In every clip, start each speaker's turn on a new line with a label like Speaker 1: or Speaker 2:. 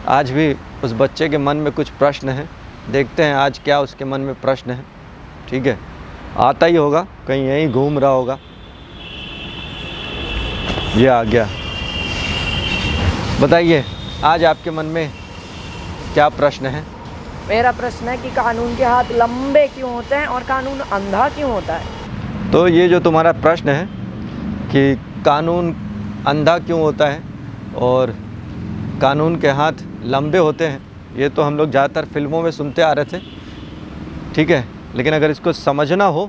Speaker 1: आज भी उस बच्चे के मन में कुछ प्रश्न हैं। देखते हैं आज क्या उसके मन में प्रश्न है। ठीक है, आता ही होगा, कहीं यहीं घूम रहा होगा। ये आ गया। बताइए आज आपके मन में क्या प्रश्न है?
Speaker 2: मेरा प्रश्न है कि कानून के हाथ लंबे क्यों होते हैं और कानून अंधा क्यों होता है?
Speaker 1: तो ये जो तुम्हारा प्रश्न है कि कानून अंधा क्यों होता है और कानून के हाथ लंबे होते हैं, ये तो हम लोग ज़्यादातर फिल्मों में सुनते आ रहे थे। ठीक है, लेकिन अगर इसको समझना हो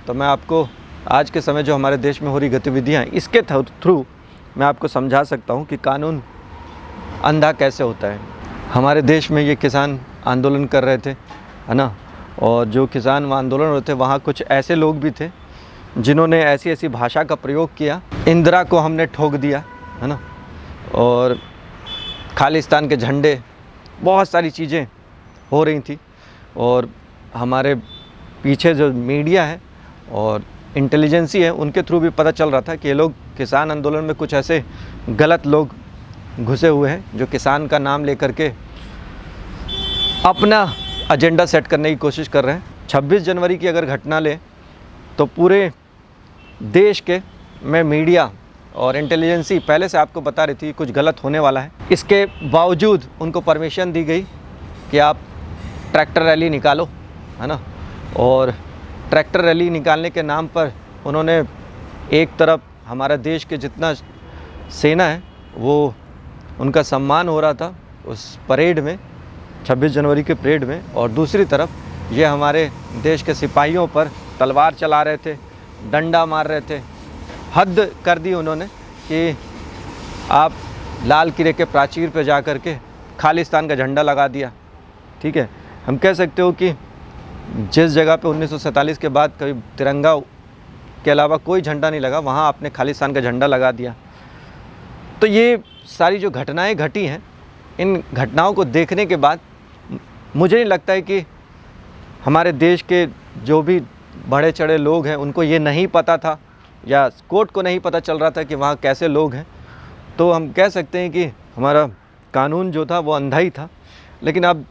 Speaker 1: तो मैं आपको आज के समय जो हमारे देश में हो रही गतिविधियाँ हैं इसके थ्रू मैं आपको समझा सकता हूँ कि कानून अंधा कैसे होता है। हमारे देश में ये किसान आंदोलन कर रहे थे, है ना, और जो किसान आंदोलन होते वहाँ कुछ ऐसे लोग भी थे जिन्होंने ऐसी ऐसी भाषा का प्रयोग किया, इंदिरा को हमने ठोक दिया, है ना, और खालिस्तान के झंडे, बहुत सारी चीज़ें हो रही थी। और हमारे पीछे जो मीडिया है और इंटेलिजेंसी है उनके थ्रू भी पता चल रहा था कि ये लोग किसान आंदोलन में कुछ ऐसे गलत लोग घुसे हुए हैं जो किसान का नाम लेकर के अपना एजेंडा सेट करने की कोशिश कर रहे हैं। 26 जनवरी की अगर घटना लें तो पूरे देश के में मीडिया और इंटेलिजेंसी पहले से आपको बता रही थी कुछ गलत होने वाला है। इसके बावजूद उनको परमिशन दी गई कि आप ट्रैक्टर रैली निकालो, है ना, और ट्रैक्टर रैली निकालने के नाम पर उन्होंने एक तरफ हमारा देश के जितना सेना है वो उनका सम्मान हो रहा था उस परेड में, 26 जनवरी के परेड में, और दूसरी तरफ ये हमारे देश के सिपाहियों पर तलवार चला रहे थे, डंडा मार रहे थे। हद कर दी उन्होंने कि आप लाल किले के प्राचीर पे जा कर के खालिस्तान का झंडा लगा दिया। ठीक है, हम कह सकते हो कि जिस जगह पे 1947 के बाद कभी तिरंगा के अलावा कोई झंडा नहीं लगा, वहाँ आपने खालिस्तान का झंडा लगा दिया। तो ये सारी जो घटनाएं घटी हैं, इन घटनाओं को देखने के बाद मुझे नहीं लगता है कि हमारे देश के जो भी बड़े चढ़े लोग हैं उनको ये नहीं पता था या कोर्ट को नहीं पता चल रहा था कि वहाँ कैसे लोग हैं। तो हम कह सकते हैं कि हमारा कानून जो था वो अंधा ही था। लेकिन अब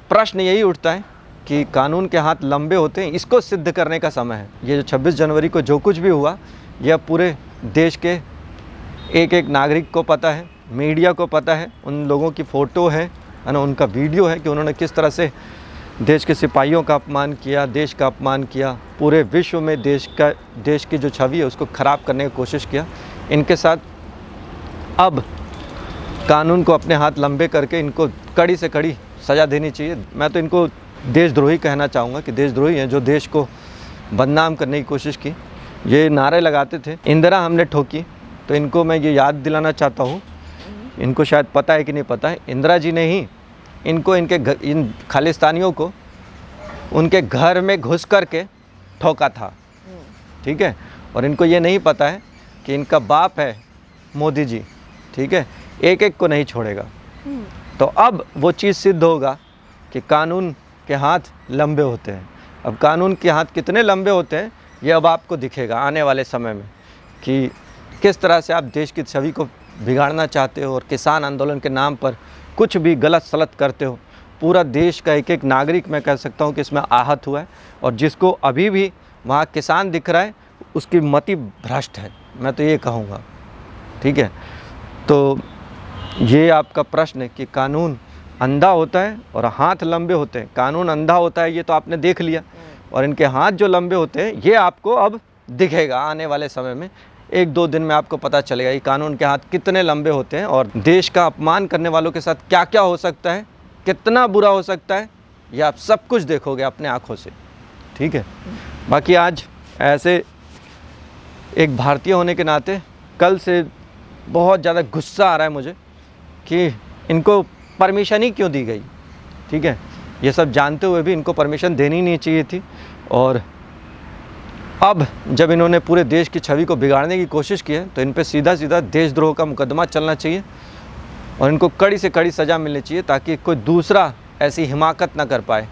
Speaker 1: प्रश्न यही उठता है कि कानून के हाथ लंबे होते हैं, इसको सिद्ध करने का समय है। ये जो 26 जनवरी को जो कुछ भी हुआ ये अब पूरे देश के एक एक नागरिक को पता है, मीडिया को पता है, उन लोगों की फ़ोटो है ना, उनका वीडियो है कि उन्होंने किस तरह से देश के सिपाहियों का अपमान किया, देश का अपमान किया, पूरे विश्व में देश की जो छवि है उसको ख़राब करने की कोशिश किया। इनके साथ अब कानून को अपने हाथ लंबे करके इनको कड़ी से कड़ी सज़ा देनी चाहिए। मैं तो इनको देशद्रोही कहना चाहूँगा कि देशद्रोही हैं जो देश को बदनाम करने की कोशिश की। ये नारे लगाते थे इंदिरा हमने ठोकी, तो इनको मैं ये याद दिलाना चाहता हूँ, इनको शायद पता है कि नहीं पता है, इंदिरा जी ने ही इनको इन खालिस्तानियों को उनके घर में घुस कर के ठोका था। ठीक है, और इनको ये नहीं पता है कि इनका बाप है मोदी जी। ठीक है, एक एक को नहीं छोड़ेगा। तो अब वो चीज़ सिद्ध होगा कि कानून के हाथ लंबे होते हैं। अब कानून के हाथ कितने लंबे होते हैं ये अब आपको दिखेगा आने वाले समय में कि किस तरह से आप देश की छवि को बिगाड़ना चाहते हो और किसान आंदोलन के नाम पर कुछ भी गलत सलत करते हो। पूरा देश का एक एक नागरिक मैं कह सकता हूँ कि इसमें आहत हुआ है, और जिसको अभी भी वहाँ किसान दिख रहा है उसकी मति भ्रष्ट है, मैं तो ये कहूँगा। ठीक है, तो ये आपका प्रश्न है कि कानून अंधा होता है और हाथ लंबे होते हैं। कानून अंधा होता है ये तो आपने देख लिया, और इनके हाथ जो लंबे होते हैं ये आपको अब दिखेगा आने वाले समय में। 1-2 दिन में आपको पता चलेगा कि कानून के हाथ कितने लंबे होते हैं और देश का अपमान करने वालों के साथ क्या क्या हो सकता है, कितना बुरा हो सकता है, ये आप सब कुछ देखोगे अपने आँखों से। ठीक है, बाकी आज ऐसे एक भारतीय होने के नाते कल से बहुत ज़्यादा गुस्सा आ रहा है मुझे कि इनको परमिशन ही क्यों दी गई। ठीक है, ये सब जानते हुए भी इनको परमिशन देनी नहीं चाहिए थी, और अब जब इन्होंने पूरे देश की छवि को बिगाड़ने की कोशिश की है तो इन पे सीधा सीधा देशद्रोह का मुकदमा चलना चाहिए और इनको कड़ी से कड़ी सज़ा मिलनी चाहिए ताकि कोई दूसरा ऐसी हिमाकत ना कर पाए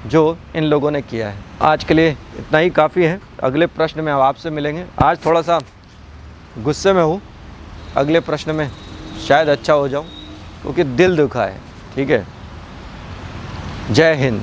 Speaker 1: जो इन लोगों ने किया है। आज के लिए इतना ही काफ़ी है। अगले प्रश्न में अब आपसे मिलेंगे। आज थोड़ा सा गुस्से में हूँ, अगले प्रश्न में शायद अच्छा हो जाऊँ क्योंकि दिल दुखा है। ठीक है। जय हिंद।